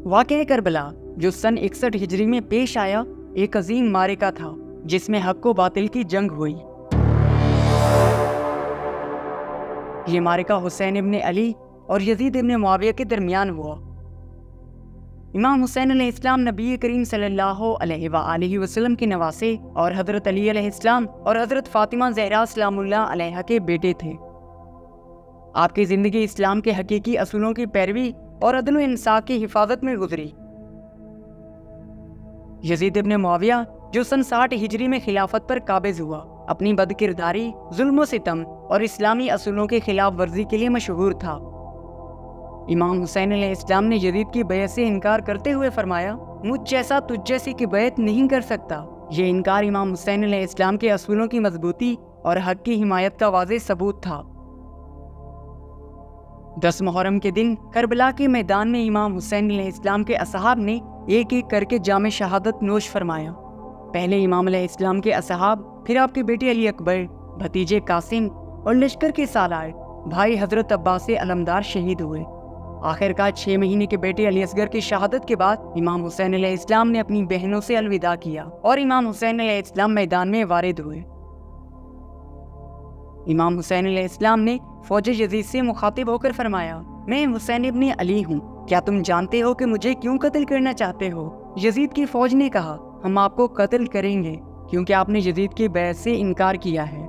वाक़या करबला जो सन 61 हिजरी में पेश आया एक अजीम मारिका था जिसमें हक व बातिल की जंग हुई। ये मारिका हुसैन इब्ने अली और यजीद इब्ने मुआविया के दरमियान हुआ। इमाम हुसैन अलैहिस्सलाम नबी करीम सल्लल्लाहु अलैहि वसल्लम के नवासे और हज़रत अली अलैहिस्सलाम और हज़रत फ़ातिमा ज़हरा सलामुल्लाह अलैहा के बेटे थे। आपकी ज़िंदगी इस्लाम के हकीकी असूलों की पैरवी और अदल व इंसाफ की हिफाजत में गुजरी। यजीद इब्ने मुआविया जो सन 60 हिजरी में खिलाफत पर काबिज हुआ, अपनी बदकिरदारी, जुल्म व सितम और इस्लामी असूलों के खिलाफ वर्जी के लिए मशहूर था। इमाम हुसैन अलैहिस्सलाम ने यजीद की बैत से इनकार करते हुए फरमाया, मुझ जैसा तुझ जैसी की बैत नहीं कर सकता। ये इनकार इमाम हुसैन अलैहिस्सलाम के असूलों की मजबूती और हक की हिमायत का वाज़ेह सबूत था। 10 मुहर्रम के दिन करबला के मैदान में इमाम हुसैन अलैहिस्सलाम के असहाब ने एक एक करके जामे शहादत नोश फरमाया। पहले इमाम अलैहिस्सलाम के असहाब, फिर आपके बेटे अली अकबर, भतीजे कासिम और लश्कर के सालार भाई हजरत अब्बास अलमदार शहीद हुए। आखिरकार 6 महीने के बेटे अली असगर की शहादत के बाद इमाम हुसैन अलैहिस्सलाम ने अपनी बहनों से अलविदा किया और इमाम हुसैन अलैहिस्सलाम मैदान में वारिद हुए। इमाम हुसैन अलैहिस्सलाम ने फौज यजीद से मुखातिब होकर फरमाया, मैं हुसैन इब्ने अली हूँ, क्या तुम जानते हो कि मुझे क्यों कत्ल करना चाहते हो? यजीद की फौज ने कहा, हम आपको कत्ल करेंगे क्योंकि आपने यजीद की बैत से इनकार किया है।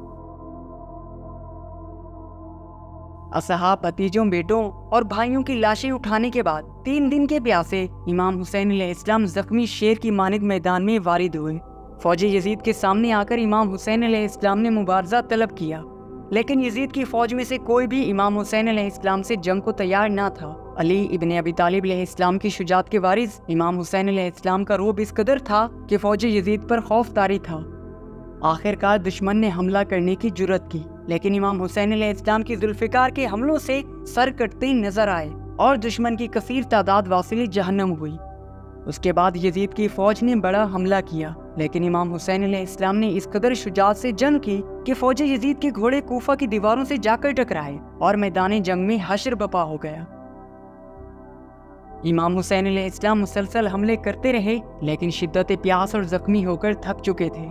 असहाब, भतीजों, बेटों और भाइयों की लाशें उठाने के बाद 3 दिन के प्यासे इमाम हुसैन अलैहिस्सलाम जख्मी शेर की मानिद मैदान में वारिद हुए। फौज यजीद के सामने आकर इमाम हुसैन अलैहिस्सलाम ने मुबारजा तलब किया, लेकिन यजीद की फौज में से कोई भी इमाम हुसैन अलैहिस्सलाम से जंग को तैयार ना था। अली इब्ने अबी तालिब अलैहिस्सलाम की शुजात के वारिस इमाम हुसैन अलैहिस्सलाम का रोब इस कदर था कि फौज यजीद पर खौफ तारी था। आखिरकार दुश्मन ने हमला करने की जुर्रत की, लेकिन इमाम हुसैन अलैहिस्सलाम की जुल्फ़िकार के हमलों से सर कटते नजर आए और दुश्मन की कसीर तादाद वासिल जहन्नम हुई। उसके बाद यजीद की फौज ने बड़ा हमला किया, लेकिन इमाम हुसैन अलैहिस्सलाम ने इस कदर शुजात से जंग की कि फौज यजीद के घोड़े कूफा की दीवारों से जाकर टकराए और मैदान जंग में हश्र बपा हो गया। इमाम हुसैन अलैहिस्सलाम मुसलसल हमले करते रहे, लेकिन शिद्दत प्यास और जख्मी होकर थक चुके थे।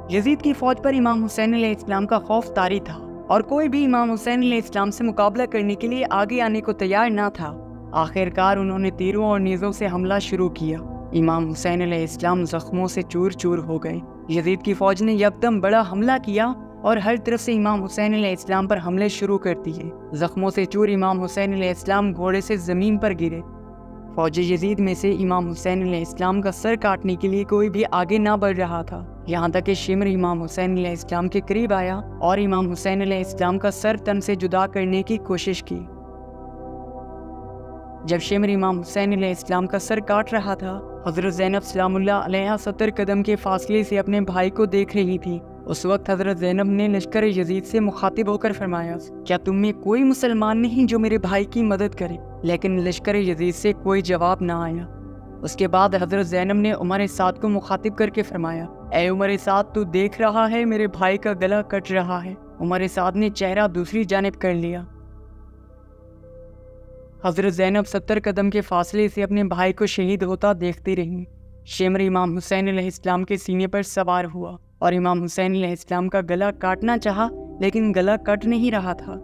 यजीद की फौज पर इमाम हुसैन अलैहिस्सलाम का खौफ तारी था और कोई भी इमाम हुसैन अलैहिस्सलाम से मुकाबला करने के लिए आगे आने को तैयार ना था। आखिरकार उन्होंने तीरों और नेज़ों से हमला शुरू किया। इमाम हुसैन अलैहिस्सलाम जख्मों से चूर चूर हो गए। यजीद की फौज ने यकदम बड़ा हमला किया और हर तरफ से इमाम हुसैन अलैहिस्सलाम पर हमले शुरू कर दिए। जख्मों से चूर इमाम हुसैन अलैहिस्सलाम घोड़े से जमीन पर गिरे। फौज यजीद में से इमाम हुसैन अलैहिस्सलाम का सर काटने के लिए कोई भी आगे ना बढ़ रहा था, यहाँ तक कि शिमर इमाम हुसैन अलैहिस्सलाम के करीब आया और इमाम हुसैन अलैहिस्सलाम का सर तन से जुदा करने की कोशिश की। जब शिमर इमाम हुसैन अलैहिस्सलाम का सर काट रहा था, हज़रत ज़ैनब सलामुल्लाह अलैहा 70 कदम के फासले से अपने भाई को देख रही थी। उस वक्त हज़रत ज़ैनब ने लश्कर यजीद से मुखातिब होकर फरमाया, क्या तुम में कोई मुसलमान नहीं जो मेरे भाई की मदद करे? लेकिन लश्कर यजीद से कोई जवाब ना आया। उसके बाद हज़रत ज़ैनब ने उमर साद को मुखातिब करके फरमाया, ए उमर साद, तू देख रहा है मेरे भाई का गला कट रहा है। उमर साद ने चेहरा दूसरी जानिब कर लिया। हज़रत ज़ैनब 70 कदम के फासले से अपने भाई को शहीद होता देखती रही। शिमर इमाम हुसैन अलैहिस्सलाम के सीने पर सवार हुआ और इमाम हुसैन अलैहिस्सलाम का गला काटना चाहा, लेकिन गला कट नहीं रहा था।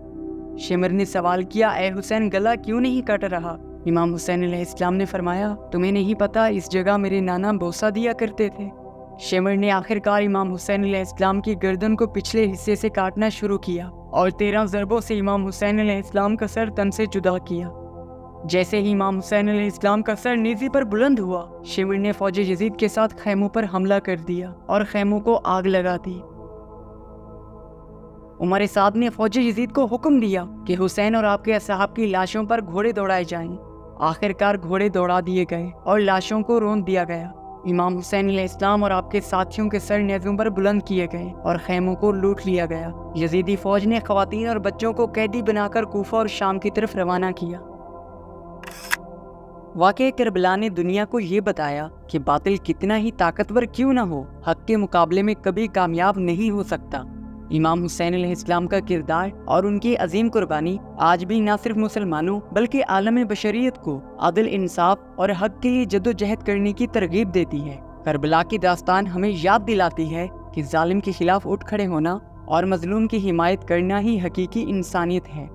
शिमर ने सवाल किया, ए हुसैन, गला क्यों नहीं कट रहा? इमाम हुसैन अलैहिस्सलाम ने फरमाया, तुम्हें नहीं पता, इस जगह मेरे नाना बोसा दिया करते थे। शिमर ने आखिरकार इमाम हुसैन अलैहिस्सलाम की गर्दन को पिछले हिस्से से काटना शुरू किया और 13 ज़रबों से इमाम हुसैन अलैहिस्सलाम का सर तन से जुदा किया। जैसे ही इमाम हुसैन अलैहिस्सलाम का सर नेज़ी पर बुलंद हुआ, शिमर ने फौज यजीद के साथ खैमों पर हमला कर दिया और खैमों को आग लगा दी। उमर साद ने फौज यजीद को हुक्म दिया कि हुसैन और आपके असहाब की लाशों पर घोड़े दौड़ाए जाएं। आखिरकार घोड़े दौड़ा दिए गए और लाशों को रौंद दिया गया। इमाम हुसैन अलैहिस्सलाम और आपके साथियों के सर नेज़ों पर बुलंद किए गए और खैमों को लूट लिया गया। यजीदी फौज ने ख़वातीन और बच्चों को कैदी बनाकर कूफा और शाम की तरफ रवाना किया। वाक़या करबला ने दुनिया को ये बताया कि बातिल कितना ही ताकतवर क्यों न हो, हक के मुकाबले में कभी कामयाब नहीं हो सकता। इमाम हुसैन अलैहिस्सलाम का किरदार और उनकी अजीम कुर्बानी आज भी न सिर्फ मुसलमानों बल्कि आलम बशरियत को अदल, इंसाफ और हक के लिए जद्दोजहद करने की तरगीब देती है। करबला की दास्तान हमें याद दिलाती है कि जालिम के खिलाफ उठ खड़े होना और मजलूम की हिमायत करना ही हकीकी इंसानियत है।